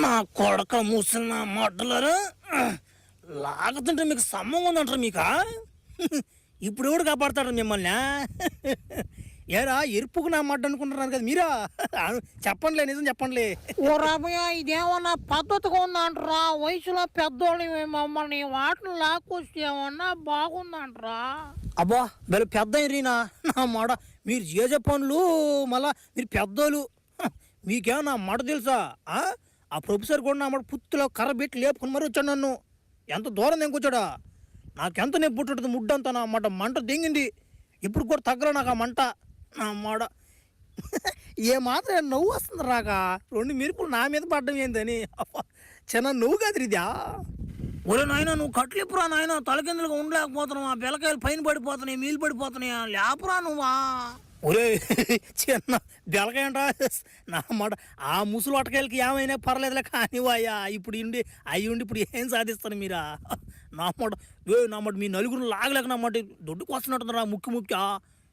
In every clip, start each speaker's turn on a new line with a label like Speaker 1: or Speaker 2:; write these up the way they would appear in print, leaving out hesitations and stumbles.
Speaker 1: నా కొడక మూసిన మొట్టలరు లాగుతుంటే మీకు సమ్మం ఉందంటారు మీకా ఇప్పుడు ఎవడు కాపాడతాడు మిమ్మల్ని ఏరా ఎరుపుకు నా మడ్డ అనుకుంటున్నారు కదా మీరా చెప్పండిలే నిజం చెప్పండిలే
Speaker 2: ఓ రమయ్య ఇదేమన్నా పద్ధతిగా ఉందంటరా వయసులో పెద్దోళ్ళు మమ్మల్ని వాటిని లాక్కొస్తే ఏమన్నా బాగుందంటరా
Speaker 1: అబ్బా వీళ్ళు పెద్ద అయినా నా మడ మీరు చేసే పనులు మళ్ళా మీరు పెద్దోళ్ళు మీకేమన్నా మడ తెలుసా ఆ ప్రొఫెసర్ కూడా నా మాట పుత్తులో కర్ర పెట్టి లేపుకుని మరి వచ్చాడు నన్ను ఎంత దూరం తెంకొచ్చాడా నాకెంత నొప్పి పుట్టింది ముడ్డంతా నా మాట మంట దింగింది ఇప్పుడు కూడా తగ్గరా నాకు ఆ మంట నా మాట ఏ మాత్రం నవ్వు వస్తుంది రాక రెండు మెరుపులు నా మీద పడ్డం ఏందని చిన్న నువ్వు కాదు ఇదా ఒరే నాయన నువ్వు కట్లిప్పురా నాయన తలకిందులుగా ఉండలేకపోతున్నావు ఆ పిల్లకాయలు పైన పడిపోతున్నాయి మీలు పడిపోతున్నాయా లేపరా నువ్వా ఒరే చిన్న బెలకాయంట నా మాట ఆ ముసులు అటకాయలకి ఏమైనా పర్లేదులే కానీ అయ్యా ఇప్పుడు అయ్యి ఉండి ఇప్పుడు ఏం సాధిస్తాను మీరా నా మాట మీ నలుగురు లాగలేక నా మాట దొడ్డుకు వస్తున్నట్టుందిరా ముక్కి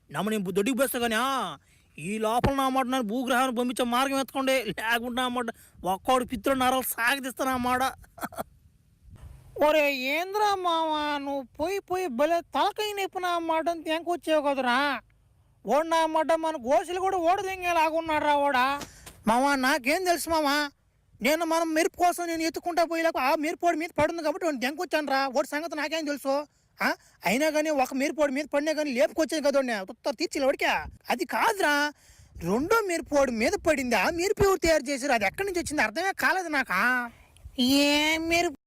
Speaker 1: నమ్మ నేను దొడ్డికి పోస్తా కానీ ఈ లోపల నా మాట నన్ను భూగ్రహాన్ని పంపించే మార్గం ఎత్తుకోండి లేకుంటే నా మాట ఒక్కోడు పిత్రుడు నరాలు సాగదీస్తాను ఆ మాట
Speaker 2: ఒరే ఏంద్రా మావా నువ్వు పోయి భలే తలకై నొప్పి నా మాట తెంకొచ్చావు కదరా ఓడు నా మాట మన గోసులు కూడా ఓడ దింగేలాగున్నాడు రా ఓడా మావా నాకేం తెలుసు మావా మనం మెరుపు కోసం నేను ఎత్తుకుంటా పోయేలాకు ఆ మెరుపోడి మీద పడుతుంది కాబట్టి వాడిని దెంకొచ్చాను రా ఓడి సంగతి నాకేం తెలుసు అయినా కానీ ఒక మెరుపోడి మీద పడినా కానీ లేపుకొచ్చాను కదా ఉత్తర తీర్చి వాడికా అది కాదురా రెండో మెరుపోడి మీద పడింది ఆ మెరుపు ఎవరు తయారు చేశారు అది ఎక్కడి నుంచి వచ్చింది అర్థమే కాలేదు నాకా ఏ మెరుపు